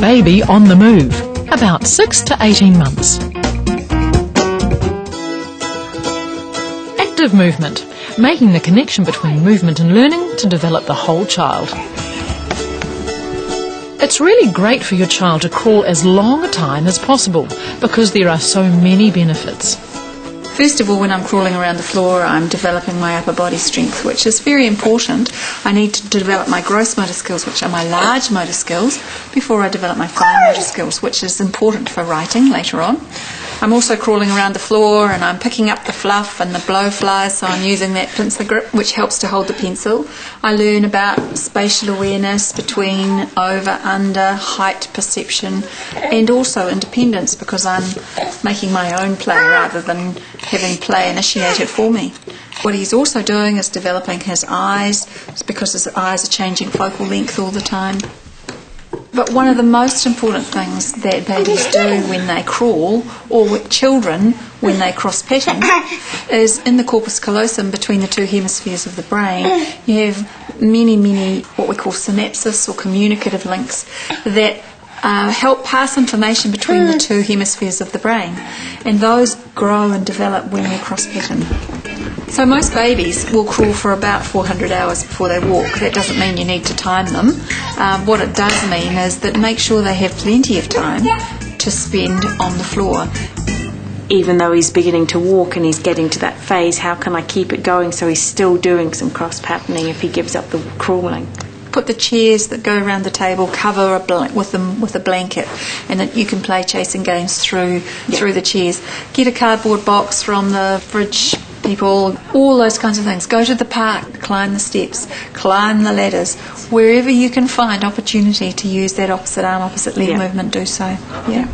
baby on the move, about 6 to 18 months. Active movement, making the connection between movement and learning to develop the whole child. It's really great for your child to crawl as long a time as possible because there are so many benefits. First of all, when I'm crawling around the floor, I'm developing my upper body strength, which is very important. I need to develop my gross motor skills, which are my large motor skills, before I develop my fine motor skills, which is important for writing later on. I'm also crawling around the floor and I'm picking up the fluff and the blowflies, so I'm using that pincer grip, which helps to hold the pencil. I learn about spatial awareness between over, under, height perception, and also independence, because I'm making my own play rather than having play initiated for me. What he's also doing is developing his eyes, because his eyes are changing focal length all the time. But one of the most important things that babies do when they crawl, or with children when they cross-pattern, is in the corpus callosum, between the two hemispheres of the brain, you have many what we call synapses or communicative links that help pass information between the two hemispheres of the brain, and those grow and develop when we cross-pattern. So most babies will crawl for about 400 hours before they walk. That doesn't mean you need to time them. What it does mean is that make sure they have plenty of time to spend on the floor. Even though he's beginning to walk and he's getting to that phase, how can I keep it going so he's still doing some cross-patterning if he gives up the crawling? Put the chairs that go around the table, cover with a blanket, and that you can play chasing games through the chairs. Get a cardboard box from the fridge people, all those kinds of things. Go to the park, climb the steps, climb the ladders. Wherever you can find opportunity to use that opposite arm, opposite leg movement, do so. Yeah.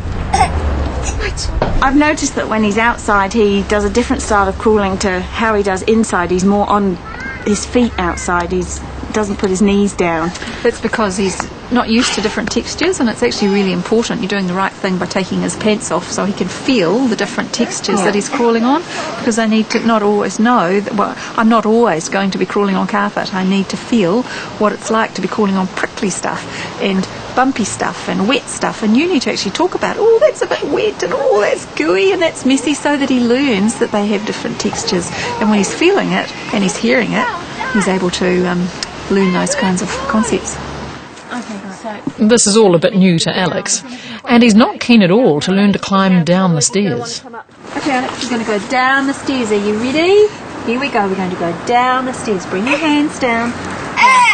I've noticed that when he's outside, he does a different style of crawling to how he does inside. He's more on his feet outside. He doesn't put his knees down. That's because he's not used to different textures, and it's actually really important. You're doing the right thing by taking his pants off so he can feel the different textures that he's crawling on, because I need to not always know that, well, I'm not always going to be crawling on carpet. I need to feel what it's like to be crawling on prickly stuff and bumpy stuff and wet stuff, and you need to actually talk about, oh, that's a bit wet, and oh, that's gooey and that's messy, so that he learns that they have different textures, and when he's feeling it and he's hearing it, he's able to learn those kinds of concepts. This is all a bit new to Alex, and he's not keen at all to learn to climb down the stairs. Okay, Alex, you're going to go down the stairs. Are you ready? Here we go. We're going to go down the stairs. Bring your hands down.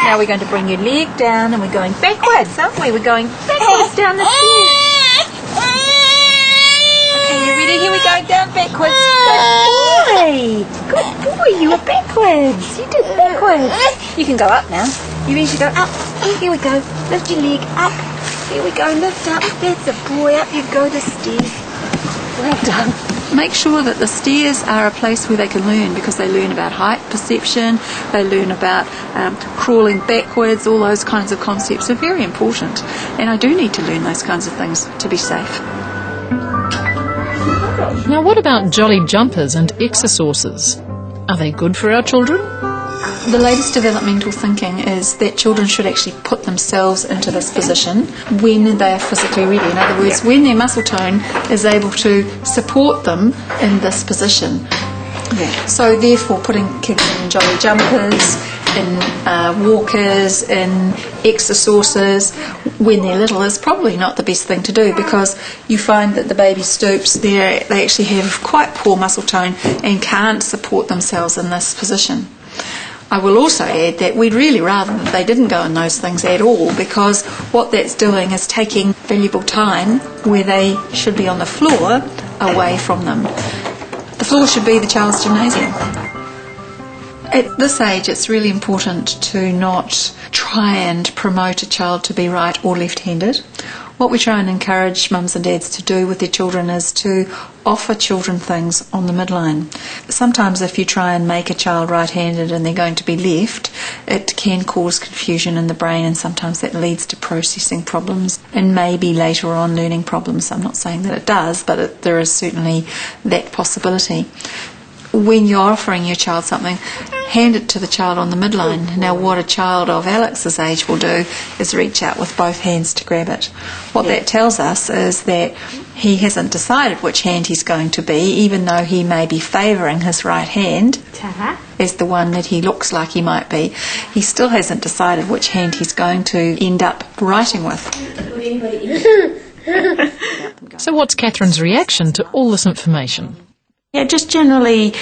Now we're going to bring your leg down, and we're going backwards, aren't we? We're going backwards down the stairs. Okay, you ready? Here we go. Down backwards. Good boy. Good boy. You were backwards. You did backwards. You can go up now. You ready to go up? Here we go. Lift your leg up. Here we go. Lift up. That's a boy. Up you go the stairs. Well done. Make sure that the stairs are a place where they can learn, because they learn about height perception, they learn about crawling backwards. All those kinds of concepts are very important, and I do need to learn those kinds of things to be safe. Now, what about jolly jumpers and exercises? Are they good for our children? The latest developmental thinking is that children should actually put themselves into this position when they are physically ready. In other words, when their muscle tone is able to support them in this position. So therefore, putting kids in jolly jumpers, in walkers, in exercises when they're little is probably not the best thing to do, because you find that the baby stoops, they actually have quite poor muscle tone and can't support themselves in this position. I will also add that we'd really rather that they didn't go in those things at all, because what that's doing is taking valuable time where they should be on the floor away from them. The floor should be the child's gymnasium. At this age, it's really important to not try and promote a child to be right or left-handed. What we try and encourage mums and dads to do with their children is to offer children things on the midline. Sometimes if you try and make a child right-handed and they're going to be left, it can cause confusion in the brain, and sometimes that leads to processing problems and maybe later on learning problems. I'm not saying that it does, but there is certainly that possibility. when you're offering your child something, hand it to the child on the midline. Now, what a child of Alex's age will do is reach out with both hands to grab it. What that tells us is that he hasn't decided which hand he's going to be, even though he may be favouring his right hand as the one that he looks like he might be. He still hasn't decided which hand he's going to end up writing with. So what's Catherine's reaction to all this information? Yeah, just generally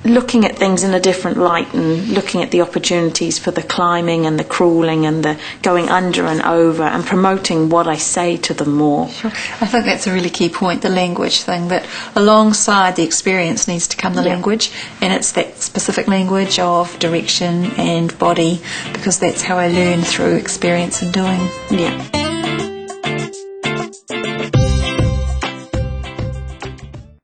looking at things in a different light and looking at the opportunities for the climbing and the crawling and the going under and over and promoting what I say to them more. Sure. I think that's a really key point, the language thing, that alongside the experience needs to come the language, and it's that specific language of direction and body, because that's how I learn, through experience and doing. Yeah.